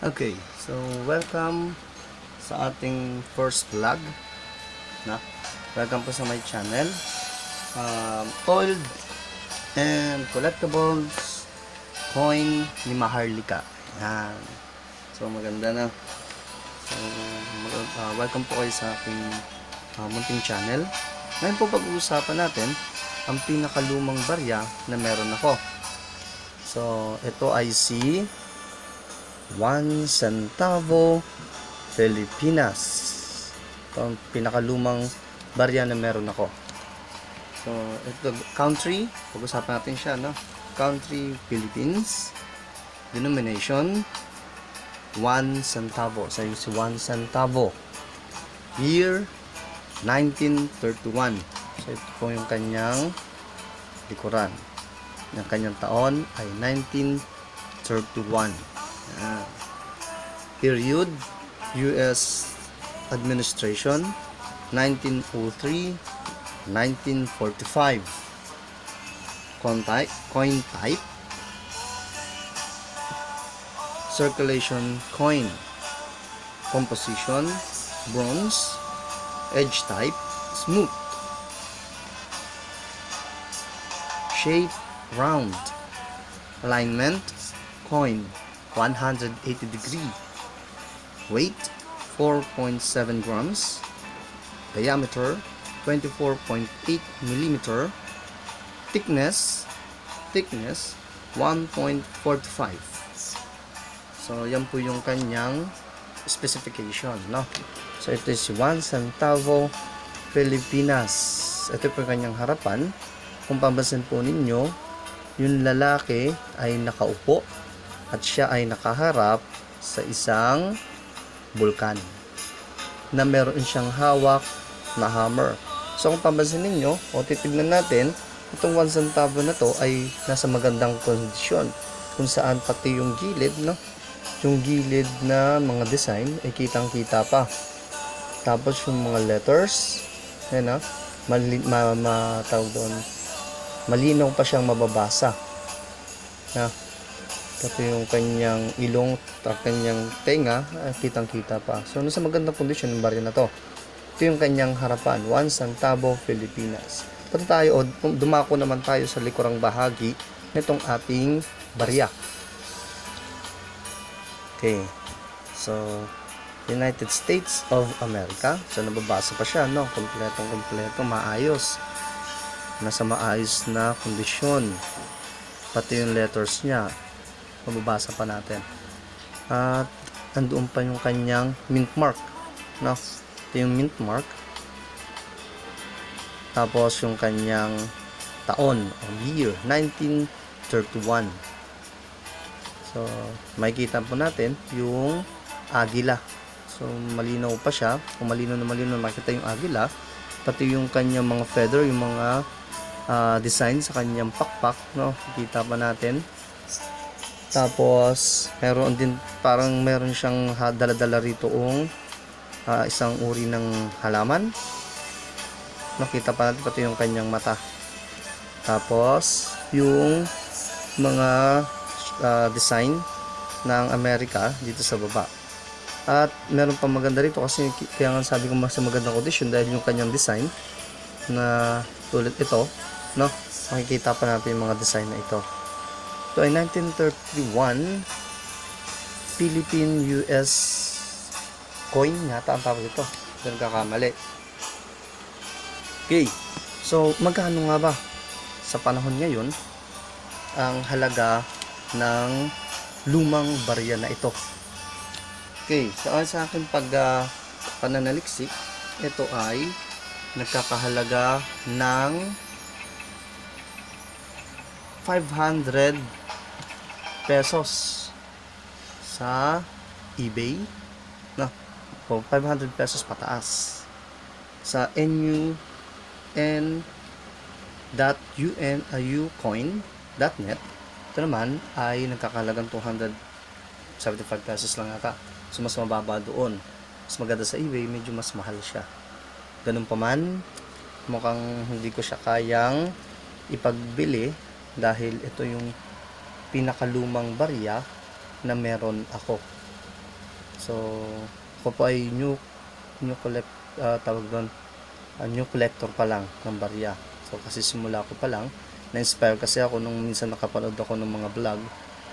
Okay, so welcome sa ating first vlog na. Welcome po sa my channel. Old and collectibles coin ni Maharlika. Yan. So maganda na. So welcome po kayo sa aking munting channel. Ngayon po pag-uusapan natin ang pinakalumang barya na meron ako. So ito ay si 1 centavo Pilipinas. Ito ang pinakalumang barya na meron ako. So, ito country, pag-usapan natin siya, no? Country, Philippines. Denomination 1 centavo. So, si 1 centavo. Year 1931. So, ito po yung kanyang likuran. Yung kanyang taon ay 1931. Period, US administration 1903-1945. Coin type circulation coin. Composition bronze. Edge type smooth. Shape round. Alignment coin 180 degree. Weight 4.7 grams. Diameter 24.8 millimeter. Thickness 1.45. So yan po yung kanyang specification, no? So ito is 1 centavo Pilipinas. Ito po yung kanyang harapan. Kung papansin po ninyo, yung lalaki ay nakaupo at siya ay nakaharap sa isang bulkan na meron siyang hawak na hammer. So kung papansin ninyo o titignan natin, itong 1 centavo na to ay nasa magandang kondisyon, kung saan pati yung gilid, no, yung gilid na mga design ay kitang kita pa. Tapos yung mga letters, yan, tawag doon, malinaw pa siyang mababasa na. Pati yung kanyang ilong at kanyang tenga, kitang kita pa. So nasa magandang kondisyon ng barya na to. Ito yung kanyang harapan, 1 centavo Pilipinas. Pati tayo, dumako naman tayo sa likurang bahagi nitong ating barya. Okay, so United States of America. So nababasa pa siya, no? Kompleto, maayos. Nasa maayos na kondisyon. Pati yung letters niya, mababasa pa natin. At nandoon pa yung kanyang mint mark, no? Ito yung mint mark. Tapos yung kanyang taon o year 1931. So makikita po natin yung agila. So malinaw pa siya. Kung malinaw makita yung agila. Pati yung kanyang mga feather, yung mga design sa kanyang pakpak, no? Kita pa natin. Tapos meron din, parang meron siyang dala-dala rito isang uri ng halaman. Nakita pa natin pati yung kanyang mata. Tapos yung mga design ng Amerika dito sa baba. At meron pa maganda rito kasi kaya nga sabi ko mas magandang kondisyon dahil yung kanyang design na tulad ito, no? Makikita pa natin yung mga design na ito. Ito ay 1931 Philippine US coin yata ang tawag ito. Hindi nagkakamali. Okay. So, magkano nga ba sa panahon ngayon ang halaga ng lumang barya na ito? Okay. So, sa akin pananaliksik, ito ay nagkakahalaga ng 500 pesos sa eBay, no? O 500 pesos pataas. Sa NUN.ucoin.net ito naman ay nagkakahalagang 275 pesos lang ata. So mas mababa doon. Mas maganda sa eBay, medyo mas mahal siya. Ganun pa man, mukhang hindi ko siya kayang ipagbili dahil ito yung pinakalumang barya na meron ako. So, ako po ay new tawag doon, new collector pa lang ng barya. So, kasi simula ko pa lang, na-inspire kasi ako nung minsan nakapanood ako ng mga vlog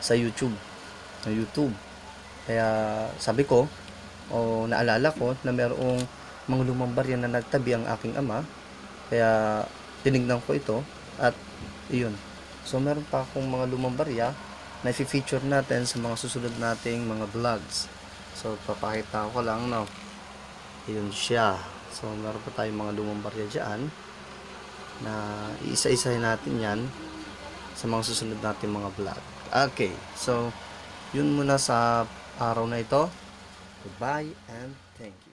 sa YouTube. Kaya sabi ko, o naalala ko na mayroong mga lumang barya na nagtabi ang aking ama. Kaya tinignan ko ito at iyon. So meron pa akong mga lumang barya na i-feature natin sa mga susunod nating mga vlogs. So papakita ko lang, no. Iyon siya. So meron pa tayong mga lumang barya dyan na iisa-isahin natin yan sa mga susunod nating mga vlog. Okay, so yun muna sa araw na ito. Goodbye and thank you.